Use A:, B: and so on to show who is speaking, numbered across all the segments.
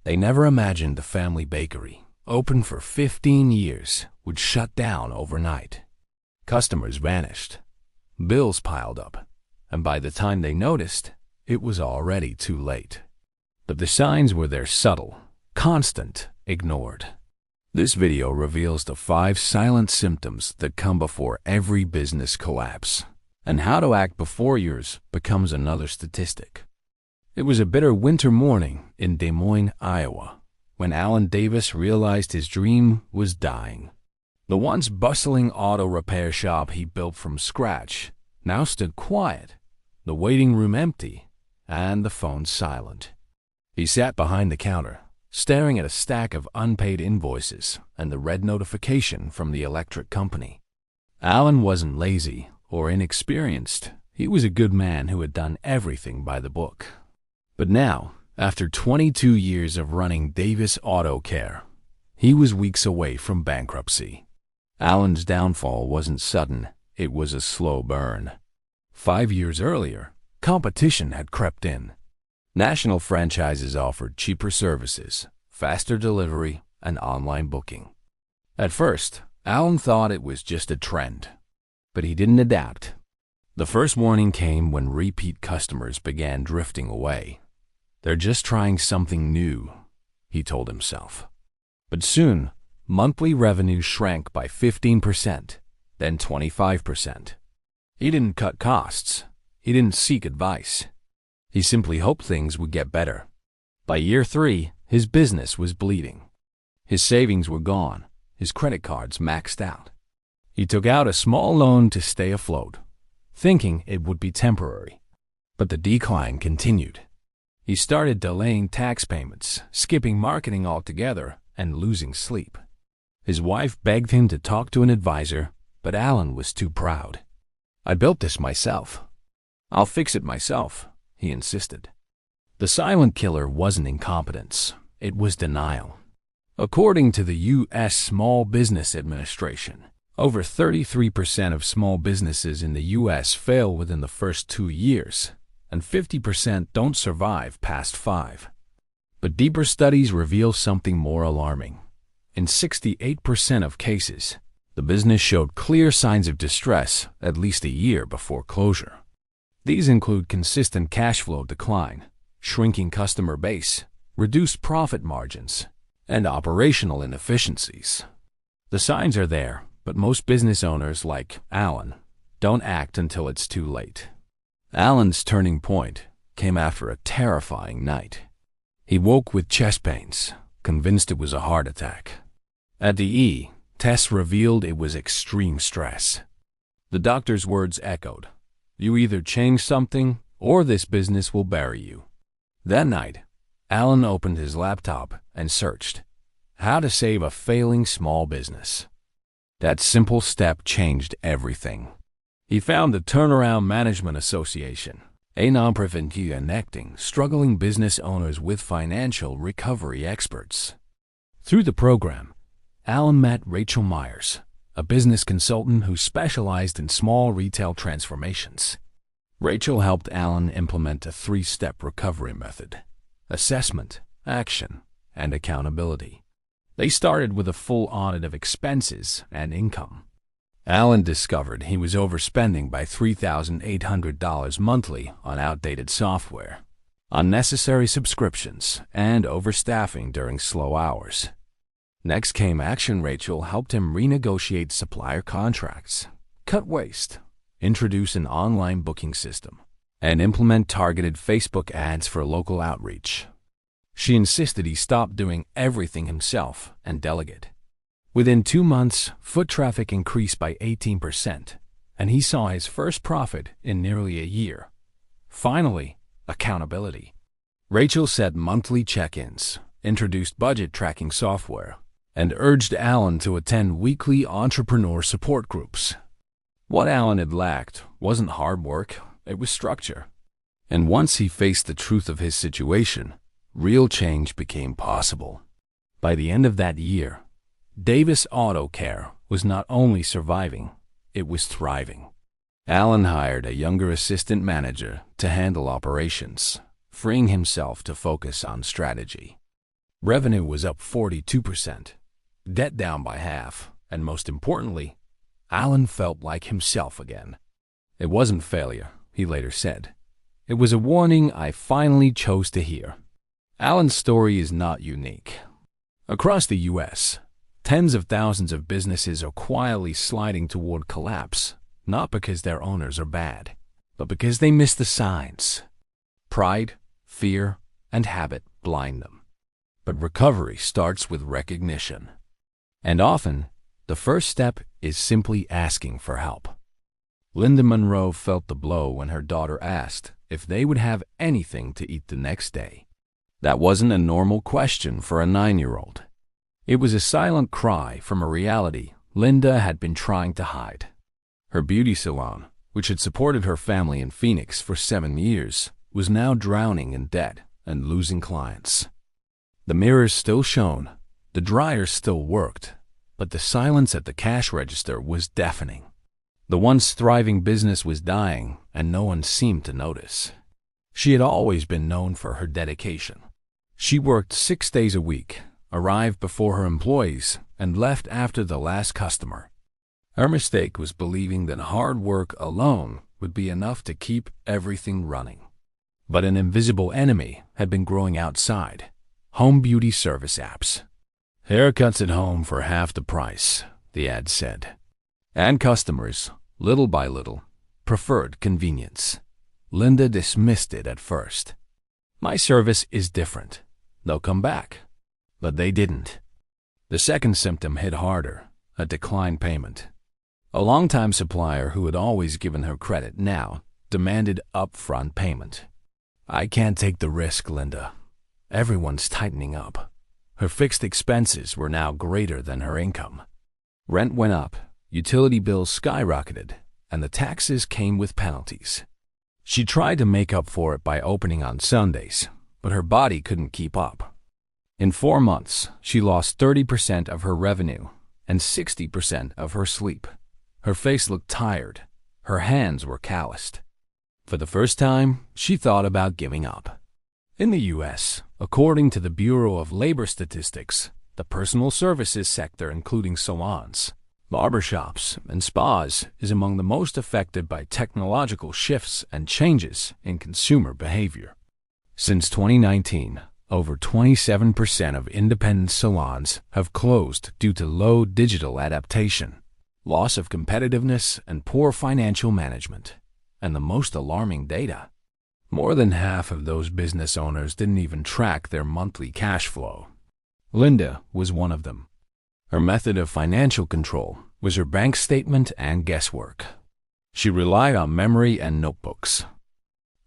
A: They never imagined the family bakery, open for 15 years, would shut down overnight. Customers vanished. Bills piled up, and by the time they noticed, it was already too late. But the signs were there, subtle, constant, ignored. This video reveals the 5 silent symptoms that come before every business collapse, and how to act before yours becomes another statistic. It was a bitter winter morning in Des Moines, Iowa, when Alan Davis realized his dream was dying. The once bustling auto repair shop he built from scratch now stood quiet, the waiting room empty, and the phone silent. He sat behind the counter, staring at a stack of unpaid invoices and the red notification from the electric company. Alan wasn't lazy or inexperienced. He was a good man who had done everything by the book. But now, after 22 years of running Davis Auto Care, he was weeks away from bankruptcy. Alan's downfall wasn't sudden, it was a slow burn. 5 years earlier, competition had crept in. National franchises offered cheaper services, faster delivery, and online booking. At first, Alan thought it was just a trend, but he didn't adapt. The first warning came when repeat customers began drifting away. They're just trying something new, he told himself. But soon, monthly revenue shrank by 15%, then 25%. He didn't cut costs. He didn't seek advice. He simply hoped things would get better. By year 3, his business was bleeding. His savings were gone, his credit cards maxed out. He took out a small loan to stay afloat, thinking it would be temporary. But the decline continued. He started delaying tax payments, skipping marketing altogether, and losing sleep. His wife begged him to talk to an advisor, but Alan was too proud. "I built this myself. I'll fix it myself," he insisted. The silent killer wasn't incompetence, it was denial. According to the U.S. Small Business Administration, over 33% of small businesses in the U.S. fail within the first 2 years, and 50% don't survive past 5. But deeper studies reveal something more alarming. In 68% of cases, the business showed clear signs of distress at least a year before closure. These include consistent cash flow decline, shrinking customer base, reduced profit margins, and operational inefficiencies. The signs are there, but most business owners like Alan don't act until it's too late. Alan's turning point came after a terrifying night. He woke with chest pains, convinced it was a heart attack. At the E, tests revealed it was extreme stress. The doctor's words echoed, "You either change something, or this business will bury you." That night, Alan opened his laptop and searched, "How to save a failing small business." That simple step changed everything. He found the Turnaround Management Association, a nonprofit connecting struggling business owners with financial recovery experts. Through the program, Alan met Rachel Myers, a business consultant who specialized in small retail transformations. Rachel helped Alan implement a 3-step recovery method: assessment, action, and accountability. They started with a full audit of expenses and income. Alan discovered he was overspending by $3,800 monthly on outdated software, unnecessary subscriptions, and overstaffing during slow hours. Next came action. Rachel helped him renegotiate supplier contracts, cut waste, introduce an online booking system, and implement targeted Facebook ads for local outreach. She insisted he stop doing everything himself and delegate. Within 2 months, foot traffic increased by 18%, and he saw his first profit in nearly a year. Finally, accountability. Rachel set monthly check-ins, introduced budget tracking software, and urged Alan to attend weekly entrepreneur support groups. What Alan had lacked wasn't hard work, it was structure. And once he faced the truth of his situation, real change became possible. By the end of that year, Davis Auto Care was not only surviving, it was thriving. Alan hired a younger assistant manager to handle operations, freeing himself to focus on strategy. Revenue was up 42%, debt down by half, and most importantly, Alan felt like himself again. It wasn't failure, he later said. It was a warning I finally chose to hear. Alan's story is not unique. Across the U.S., tens of thousands of businesses are quietly sliding toward collapse, not because their owners are bad, but because they miss the signs. Pride, fear, and habit blind them. But recovery starts with recognition. And often, the first step is simply asking for help. Linda Monroe felt the blow when her daughter asked if they would have anything to eat the next day. That wasn't a normal question for a 9-year-old. It was a silent cry from a reality Linda had been trying to hide. Her beauty salon, which had supported her family in Phoenix for 7 years, was now drowning in debt and losing clients. The mirrors still shone, the dryer still worked, but the silence at the cash register was deafening. The once thriving business was dying, and no one seemed to notice. She had always been known for her dedication. She worked 6 days a week, arrived before her employees, and left after the last customer. Her mistake was believing that hard work alone would be enough to keep everything running. But an invisible enemy had been growing outside: home beauty service apps. Haircuts at home for half the price, the ad said. And customers, little by little, preferred convenience. Linda dismissed it at first. My service is different. They'll come back. But they didn't. The second symptom hit harder: a declined payment. A longtime supplier who had always given her credit now demanded upfront payment. I can't take the risk, Linda. Everyone's tightening up. Her fixed expenses were now greater than her income. Rent went up, utility bills skyrocketed, and the taxes came with penalties. She tried to make up for it by opening on Sundays, but her body couldn't keep up. In 4 months, she lost 30% of her revenue and 60% of her sleep. Her face looked tired. Her hands were calloused. For the first time, she thought about giving up. In the U.S., according to the Bureau of Labor Statistics, the personal services sector, including salons, barbershops, and spas, is among the most affected by technological shifts and changes in consumer behavior. Since 2019, over 27% of independent salons have closed due to low digital adaptation, loss of competitiveness, and poor financial management. And the most alarming data: more than half of those business owners didn't even track their monthly cash flow. Linda was one of them. Her method of financial control was her bank statement and guesswork. She relied on memory and notebooks.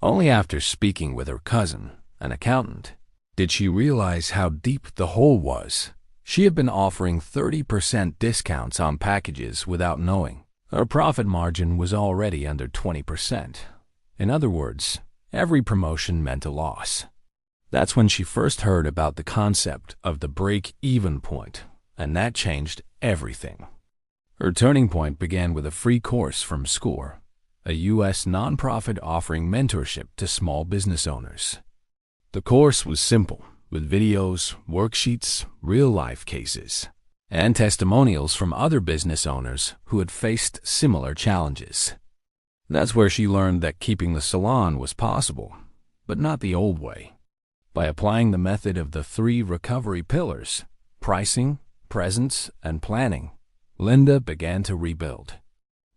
A: Only after speaking with her cousin, an accountant, did she realize how deep the hole was. She had been offering 30% discounts on packages without knowing. Her profit margin was already under 20%. In other words, every promotion meant a loss. That's when she first heard about the concept of the break-even point, and that changed everything. Her turning point began with a free course from SCORE, a U.S. nonprofit offering mentorship to small business owners. The course was simple, with videos, worksheets, real-life cases, and testimonials from other business owners who had faced similar challenges. That's where she learned that keeping the salon was possible, but not the old way. By applying the method of the 3 recovery pillars: pricing, presence, and planning, Linda began to rebuild.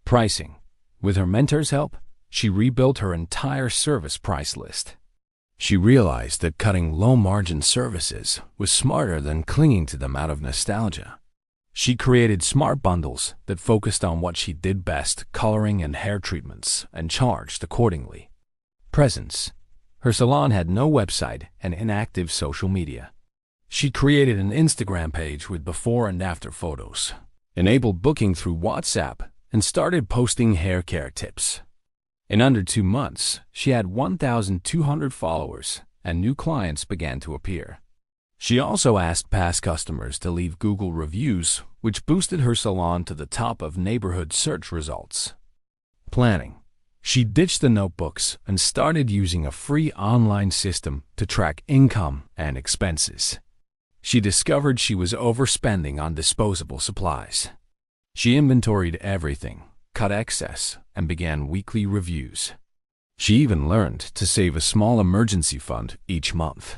A: Pricing. With her mentor's help, she rebuilt her entire service price list. She realized that cutting low-margin services was smarter than clinging to them out of nostalgia. She created smart bundles that focused on what she did best: coloring and hair treatments, and charged accordingly. Presence. Her salon had no website and inactive social media. She created an Instagram page with before and after photos, enabled booking through WhatsApp, and started posting hair care tips. In under 2 months, she had 1,200 followers, and new clients began to appear. She also asked past customers to leave Google reviews, which boosted her salon to the top of neighborhood search results. Planning. She ditched the notebooks and started using a free online system to track income and expenses. She discovered she was overspending on disposable supplies. She inventoried everything, cut excess, and began weekly reviews. She even learned to save a small emergency fund each month.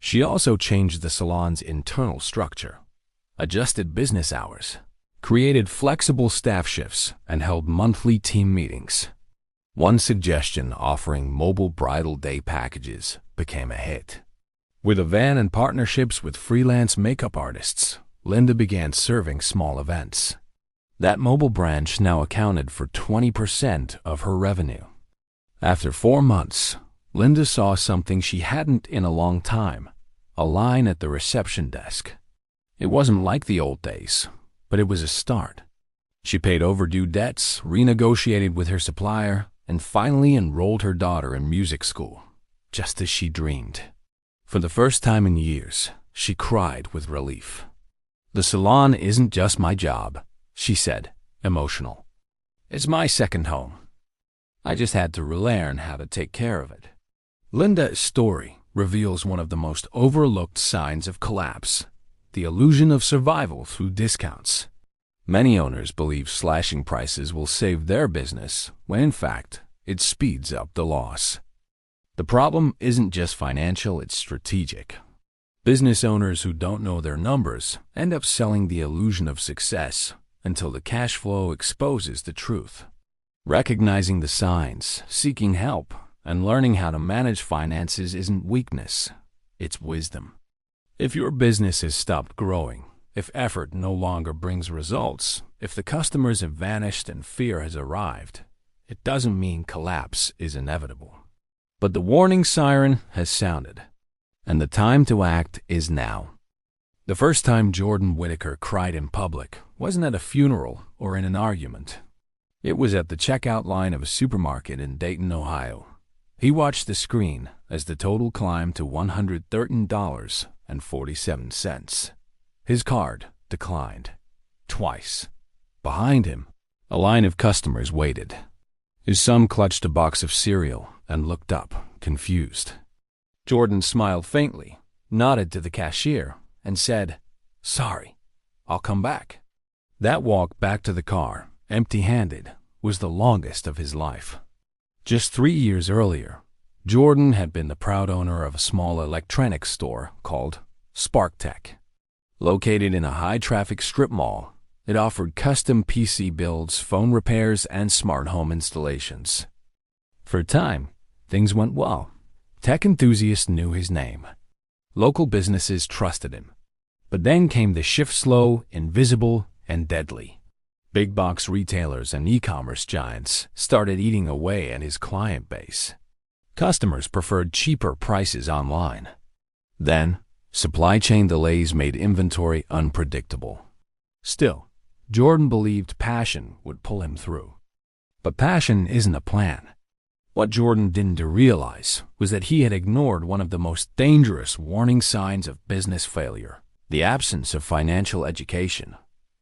A: She also changed the salon's internal structure, adjusted business hours, created flexible staff shifts, and held monthly team meetings. One suggestion offering mobile bridal day packages became a hit. With a van and partnerships with freelance makeup artists, Linda began serving small events. That mobile branch now accounted for 20% of her revenue. After 4 months, Linda saw something she hadn't in a long time, a line at the reception desk. It wasn't like the old days, but it was a start. She paid overdue debts, renegotiated with her supplier, and finally enrolled her daughter in music school, just as she dreamed. For the first time in years, she cried with relief. "The salon isn't just my job," she said, emotional. "It's my second home. I just had to relearn how to take care of it." Linda's story reveals one of the most overlooked signs of collapse, the illusion of survival through discounts. Many owners believe slashing prices will save their business, when in fact, it speeds up the loss. The problem isn't just financial, it's strategic. Business owners who don't know their numbers end up selling the illusion of success until the cash flow exposes the truth. Recognizing the signs, seeking help, and learning how to manage finances isn't weakness, it's wisdom. If your business has stopped growing, if effort no longer brings results, if the customers have vanished and fear has arrived, it doesn't mean collapse is inevitable. But the warning siren has sounded, and the time to act is now. The first time Jordan Whitaker cried in public wasn't at a funeral or in an argument. It was at the checkout line of a supermarket in Dayton, Ohio. He watched the screen as the total climbed to $113.47. His card declined. Twice. Behind him, a line of customers waited. His son clutched a box of cereal and looked up, confused. Jordan smiled faintly, nodded to the cashier, and said, "Sorry, I'll come back." That walk back to the car, empty-handed, was the longest of his life. Just 3 years earlier, Jordan had been the proud owner of a small electronics store called Spark Tech. Located in a high-traffic strip mall, it offered custom PC builds, phone repairs, and smart home installations. For a time, things went well. Tech enthusiasts knew his name. Local businesses trusted him. But then came the shift, slow, invisible, and deadly. Big box retailers and e-commerce giants started eating away at his client base. Customers preferred cheaper prices online. Then, supply chain delays made inventory unpredictable. Still, Jordan believed passion would pull him through. But passion isn't a plan. What Jordan didn't realize was that he had ignored one of the most dangerous warning signs of business failure: the absence of financial education.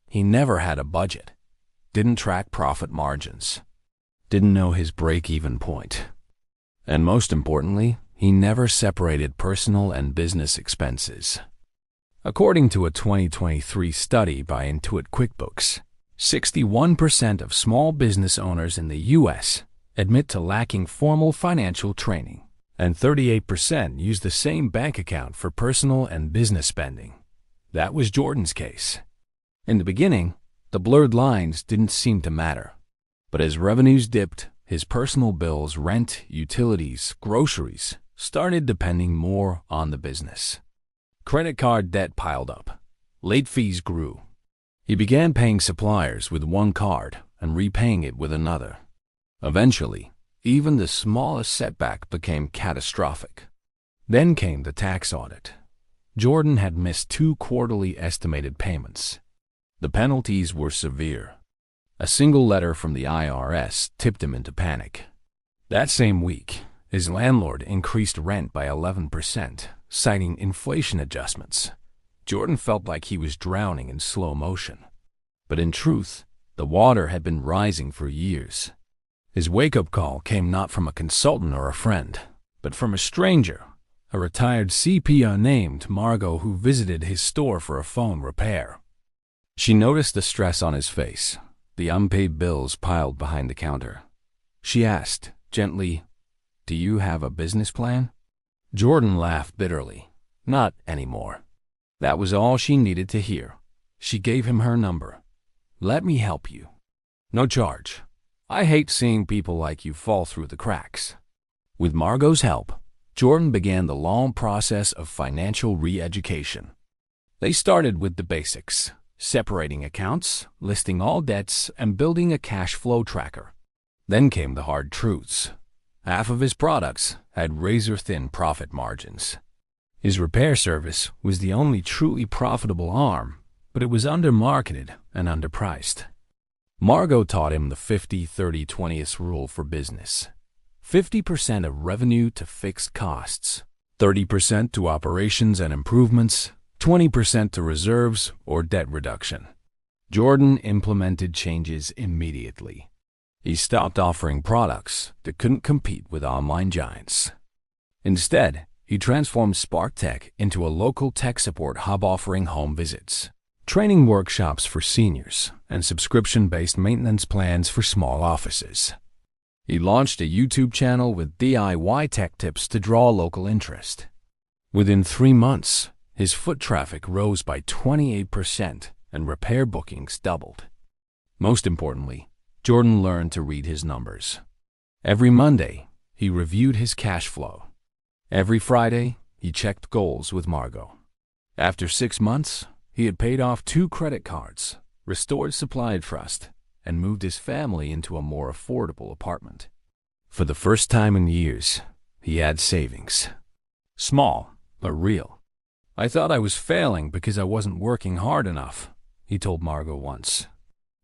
A: He never had a budget, didn't track profit margins, didn't know his break-even point. And most importantly, he never separated personal and business expenses. According to a 2023 study by Intuit QuickBooks, 61% of small business owners in the U.S. admit to lacking formal financial training, and 38% use the same bank account for personal and business spending. That was Jordan's case. In the beginning, the blurred lines didn't seem to matter. But as revenues dipped, his personal bills, rent, utilities, groceries, started depending more on the business. Credit card debt piled up. Late fees grew. He began paying suppliers with one card and repaying it with another. Eventually, even the smallest setback became catastrophic. Then came the tax audit. Jordan had missed 2 quarterly estimated payments. The penalties were severe. A single letter from the IRS tipped him into panic. That same week, his landlord increased rent by 11%, citing inflation adjustments. Jordan felt like he was drowning in slow motion. But in truth, the water had been rising for years. His wake-up call came not from a consultant or a friend, but from a stranger, a retired CPA named Margot who visited his store for a phone repair. She noticed the stress on his face, the unpaid bills piled behind the counter. She asked, gently, "Do you have a business plan?" Jordan laughed bitterly. Not anymore. That was all she needed to hear. She gave him her number. "Let me help you. No charge. I hate seeing people like you fall through the cracks." With Margot's help, Jordan began the long process of financial re-education. They started with the basics, separating accounts, listing all debts, and building a cash flow tracker. Then came the hard truths. Half of his products had razor-thin profit margins. His repair service was the only truly profitable arm, but it was undermarketed and underpriced. Margot taught him the 50-30-20 rule for business. 50% of revenue to fixed costs, 30% to operations and improvements, 20% to reserves or debt reduction. Jordan implemented changes immediately. He stopped offering products that couldn't compete with online giants. Instead, he transformed SparkTech into a local tech support hub offering home visits, training workshops for seniors, and subscription-based maintenance plans for small offices. He launched a YouTube channel with DIY tech tips to draw local interest. Within 3 months, his foot traffic rose by 28% and repair bookings doubled. Most importantly, Jordan learned to read his numbers. Every Monday, he reviewed his cash flow. Every Friday, he checked goals with Margot. After 6 months, he had paid off 2 credit cards, restored supply trust, and moved his family into a more affordable apartment. For the first time in years, he had savings. Small, but real. "I thought I was failing because I wasn't working hard enough," he told Margot once.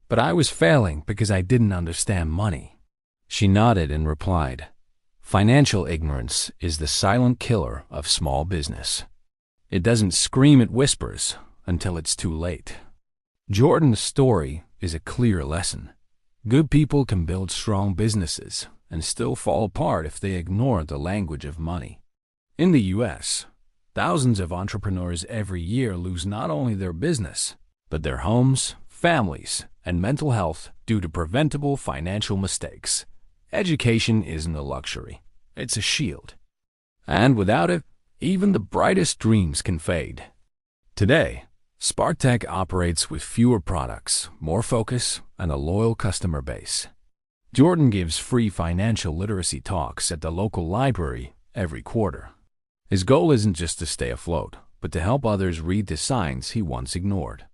A: "But I was failing because I didn't understand money." She nodded and replied, "Financial ignorance is the silent killer of small business. It doesn't scream, it whispers until it's too late." Jordan's story is a clear lesson. Good people can build strong businesses and still fall apart if they ignore the language of money. In the U.S., thousands of entrepreneurs every year lose not only their business, but their homes, families, and mental health due to preventable financial mistakes. Education isn't a luxury, it's a shield. And without it, even the brightest dreams can fade. Today, SparkTech operates with fewer products, more focus, and a loyal customer base. Jordan gives free financial literacy talks at the local library every quarter. His goal isn't just to stay afloat, but to help others read the signs he once ignored.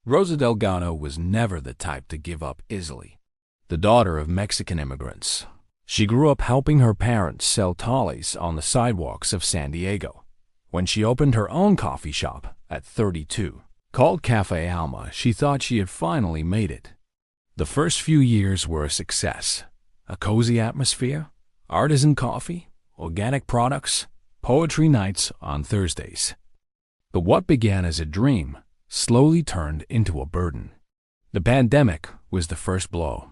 A: Rosa Delgado was never the type to give up easily. The daughter of Mexican immigrants, she grew up helping her parents sell tamales on the sidewalks of San Diego. When she opened her own coffee shop at 32, called Cafe Alma, she thought she had finally made it. The first few years were a success. A cozy atmosphere, artisan coffee, organic products, poetry nights on Thursdays. But what began as a dream slowly turned into a burden. The pandemic was the first blow.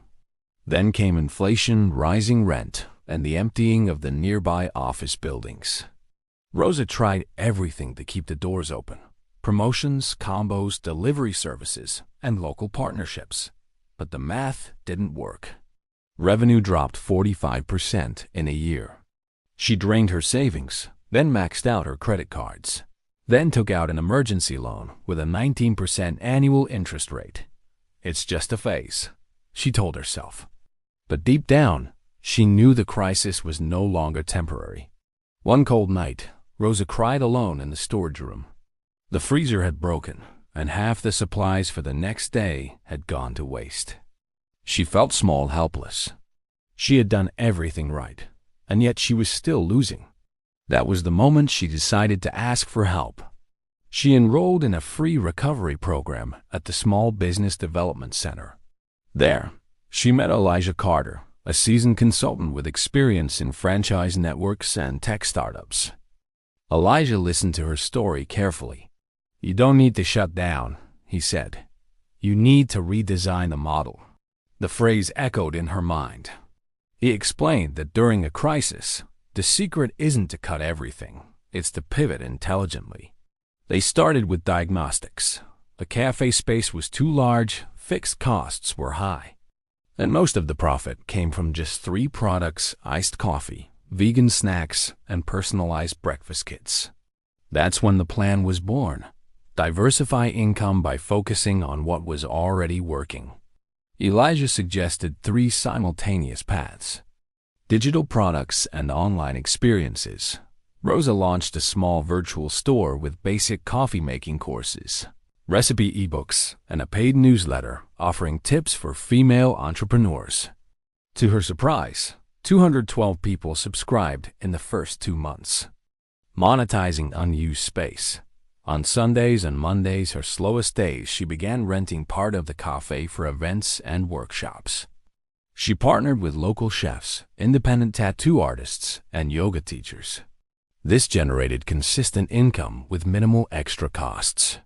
A: Then came inflation, rising rent, and the emptying of the nearby office buildings. Rosa tried everything to keep the doors open: promotions, combos, delivery services, and local partnerships. But the math didn't work. Revenue dropped 45% in a year. She drained her savings, then maxed out her credit cards, then took out an emergency loan with a 19% annual interest rate. "It's just a phase," she told herself. But deep down, she knew the crisis was no longer temporary. One cold night, Rosa cried alone in the storage room. The freezer had broken, and half the supplies for the next day had gone to waste. She felt small, helpless. She had done everything right, and yet she was still losing. That was the moment she decided to ask for help. She enrolled in a free recovery program at the Small Business Development Center. There, she met Elijah Carter, a seasoned consultant with experience in franchise networks and tech startups. Elijah listened to her story carefully. "You don't need to shut down," he said. "You need to redesign the model." The phrase echoed in her mind. He explained that during a crisis, the secret isn't to cut everything, it's to pivot intelligently. They started with diagnostics. The cafe space was too large, fixed costs were high, and most of the profit came from just 3 products: iced coffee, vegan snacks, and personalized breakfast kits. That's when the plan was born: diversify income by focusing on what was already working. Elijah suggested 3 simultaneous paths: digital products and online experiences. Rosa launched a small virtual store with basic coffee-making courses, recipe ebooks, and a paid newsletter offering tips for female entrepreneurs. To her surprise, 212 people subscribed in the first 2 months. Monetizing unused space. On Sundays and Mondays, her slowest days, she began renting part of the cafe for events and workshops. She partnered with local chefs, independent tattoo artists, and yoga teachers. This generated consistent income with minimal extra costs.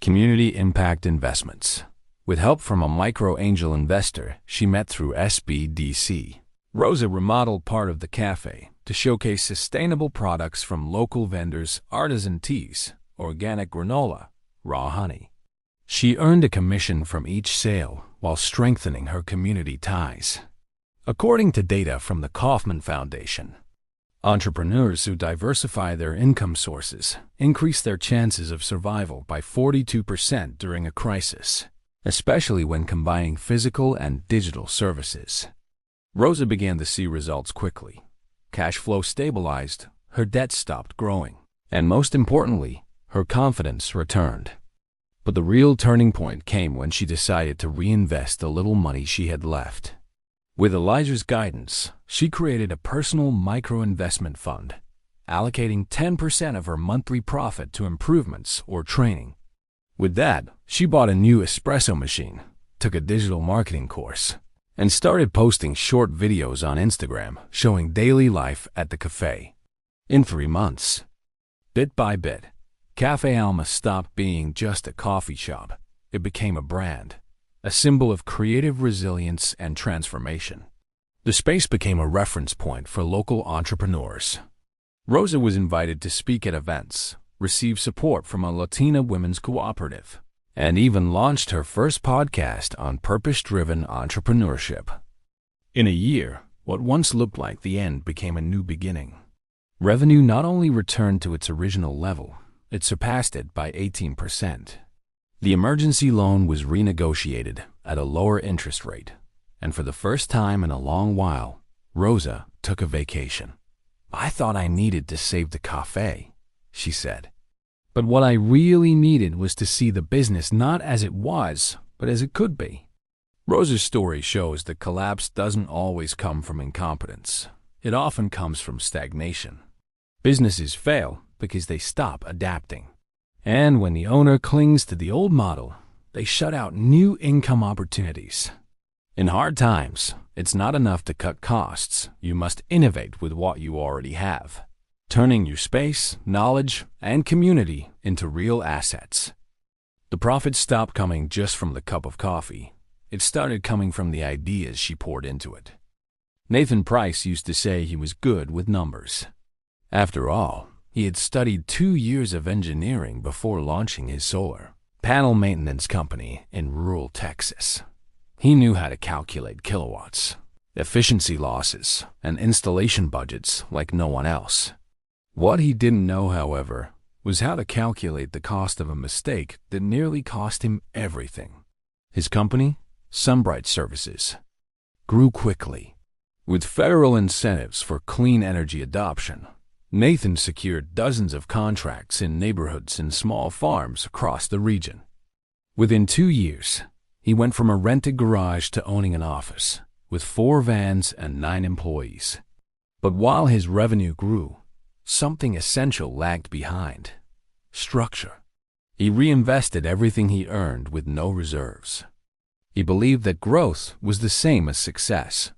A: Community impact investments. With help from a micro-angel investor she met through SBDC, Rosa remodeled part of the cafe to showcase sustainable products from local vendors, artisan teas, organic granola, raw honey. She earned a commission from each sale while strengthening her community ties. According to data from the Kauffman Foundation, entrepreneurs who diversify their income sources increase their chances of survival by 42% during a crisis, especially when combining physical and digital services. Rosa began to see results quickly. Cash flow stabilized, her debt stopped growing, and most importantly, her confidence returned. But the real turning point came when she decided to reinvest the little money she had left. With Elijah's guidance, she created a personal micro-investment fund, allocating 10% of her monthly profit to improvements or training. With that, she bought a new espresso machine, took a digital marketing course, and started posting short videos on Instagram showing daily life at the cafe. In 3 months, bit by bit, Café Alma stopped being just a coffee shop. It became a brand, a symbol of creative resilience and transformation. The space became a reference point for local entrepreneurs. Rosa was invited to speak at events, receive support from a Latina women's cooperative, and even launched her first podcast on purpose-driven entrepreneurship. In a year, what once looked like the end became a new beginning. Revenue not only returned to its original level, it surpassed it by 18%. The emergency loan was renegotiated at a lower interest rate, and for the first time in a long while, Rosa took a vacation. "I thought I needed to save the cafe," she said. "But what I really needed was to see the business not as it was, but as it could be." Rosa's story shows that collapse doesn't always come from incompetence. It often comes from stagnation. Businesses fail because they stop adapting. And when the owner clings to the old model, they shut out new income opportunities. In hard times, it's not enough to cut costs. You must innovate with what you already have, turning your space, knowledge, and community into real assets. The profits stopped coming just from the cup of coffee. It started coming from the ideas she poured into it. Nathan Price used to say he was good with numbers. After all, he had studied 2 years of engineering before launching his solar panel maintenance company in rural Texas. He knew how to calculate kilowatts, efficiency losses, and installation budgets like no one else. What he didn't know, however, was how to calculate the cost of a mistake that nearly cost him everything. His company, Sunbright Services, grew quickly. With federal incentives for clean energy adoption, Nathan secured dozens of contracts in neighborhoods and small farms across the region. Within 2 years, he went from a rented garage to owning an office, with 4 vans and 9 employees. But while his revenue grew, something essential lagged behind: structure. He reinvested everything he earned with no reserves. He believed that growth was the same as success.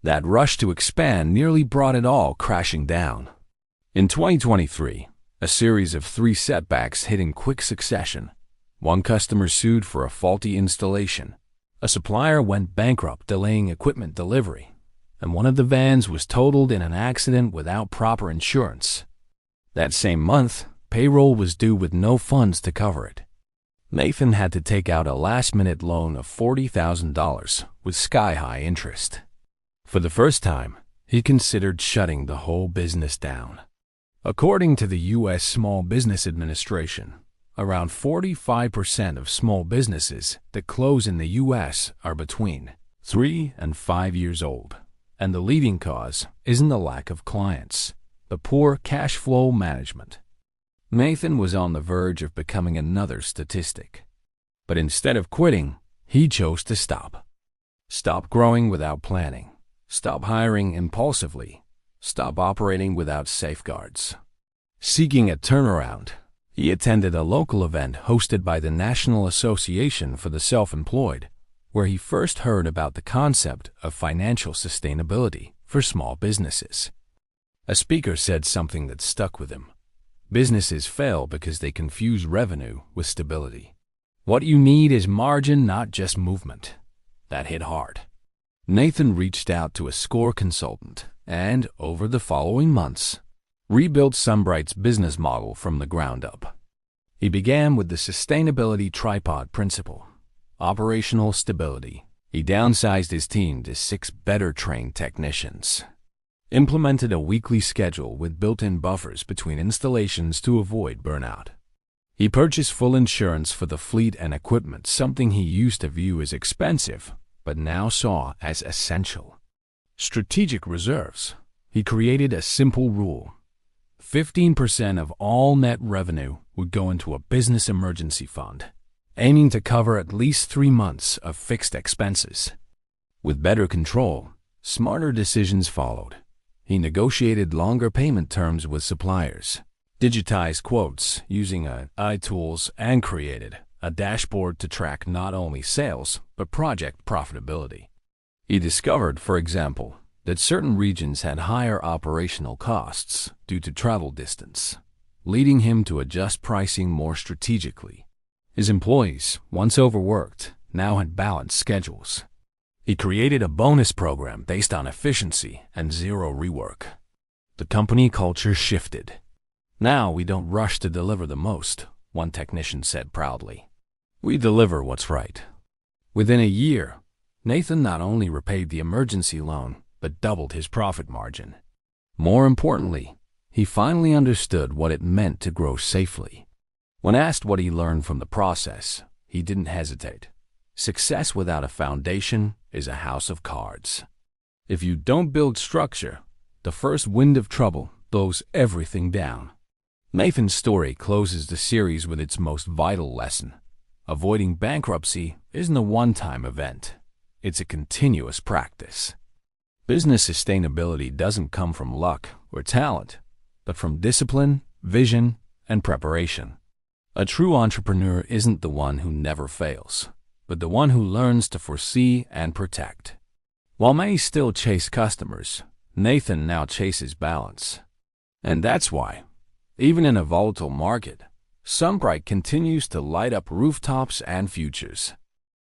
A: That rush to expand nearly brought it all crashing down. In 2023, a series of 3 setbacks hit in quick succession. One customer sued for a faulty installation. A supplier went bankrupt, delaying equipment delivery. And one of the vans was totaled in an accident without proper insurance. That same month, payroll was due with no funds to cover it. Nathan had to take out a last-minute loan of $40,000 with sky-high interest. For the first time, he considered shutting the whole business down. According to the U.S. Small Business Administration, around 45% of small businesses that close in the U.S. are between 3 and 5 years old, and the leading cause isn't the lack of clients, but poor cash flow management. Nathan was on the verge of becoming another statistic. But instead of quitting, he chose to stop. Stop growing without planning. Stop hiring impulsively. Stop operating without safeguards. Seeking a turnaround, he attended a local event hosted by the National Association for the Self-Employed, where he first heard about the concept of financial sustainability for small businesses. A speaker said something that stuck with him. Businesses fail because they confuse revenue with stability. What you need is margin, not just movement. That hit hard. Nathan reached out to a SCORE consultant and, over the following months, rebuilt Sunbright's business model from the ground up. He began with the sustainability tripod principle, operational stability. He downsized his team to 6 better-trained technicians, implemented a weekly schedule with built-in buffers between installations to avoid burnout. He purchased full insurance for the fleet and equipment, something he used to view as expensive, but now saw as essential. Strategic reserves. He created a simple rule. 15% of all net revenue would go into a business emergency fund, aiming to cover at least 3 months of fixed expenses. With better control, smarter decisions followed. He negotiated longer payment terms with suppliers, digitized quotes using iTools, and created a dashboard to track not only sales, but project profitability. He discovered, for example, that certain regions had higher operational costs due to travel distance, leading him to adjust pricing more strategically. His employees, once overworked, now had balanced schedules. He created a bonus program based on efficiency and zero rework. The company culture shifted. Now we don't rush to deliver the most, one technician said proudly. We deliver what's right. Within a year, Nathan not only repaid the emergency loan, but doubled his profit margin. More importantly, he finally understood what it meant to grow safely. When asked what he learned from the process, he didn't hesitate. Success without a foundation is a house of cards. If you don't build structure, the first wind of trouble blows everything down. Nathan's story closes the series with its most vital lesson. Avoiding bankruptcy isn't a one-time event. It's a continuous practice. Business sustainability doesn't come from luck or talent, but from discipline, vision, and preparation. A true entrepreneur isn't the one who never fails, but the one who learns to foresee and protect. While many still chase customers, Nathan now chases balance. And that's why, even in a volatile market, Sunbright continues to light up rooftops and futures.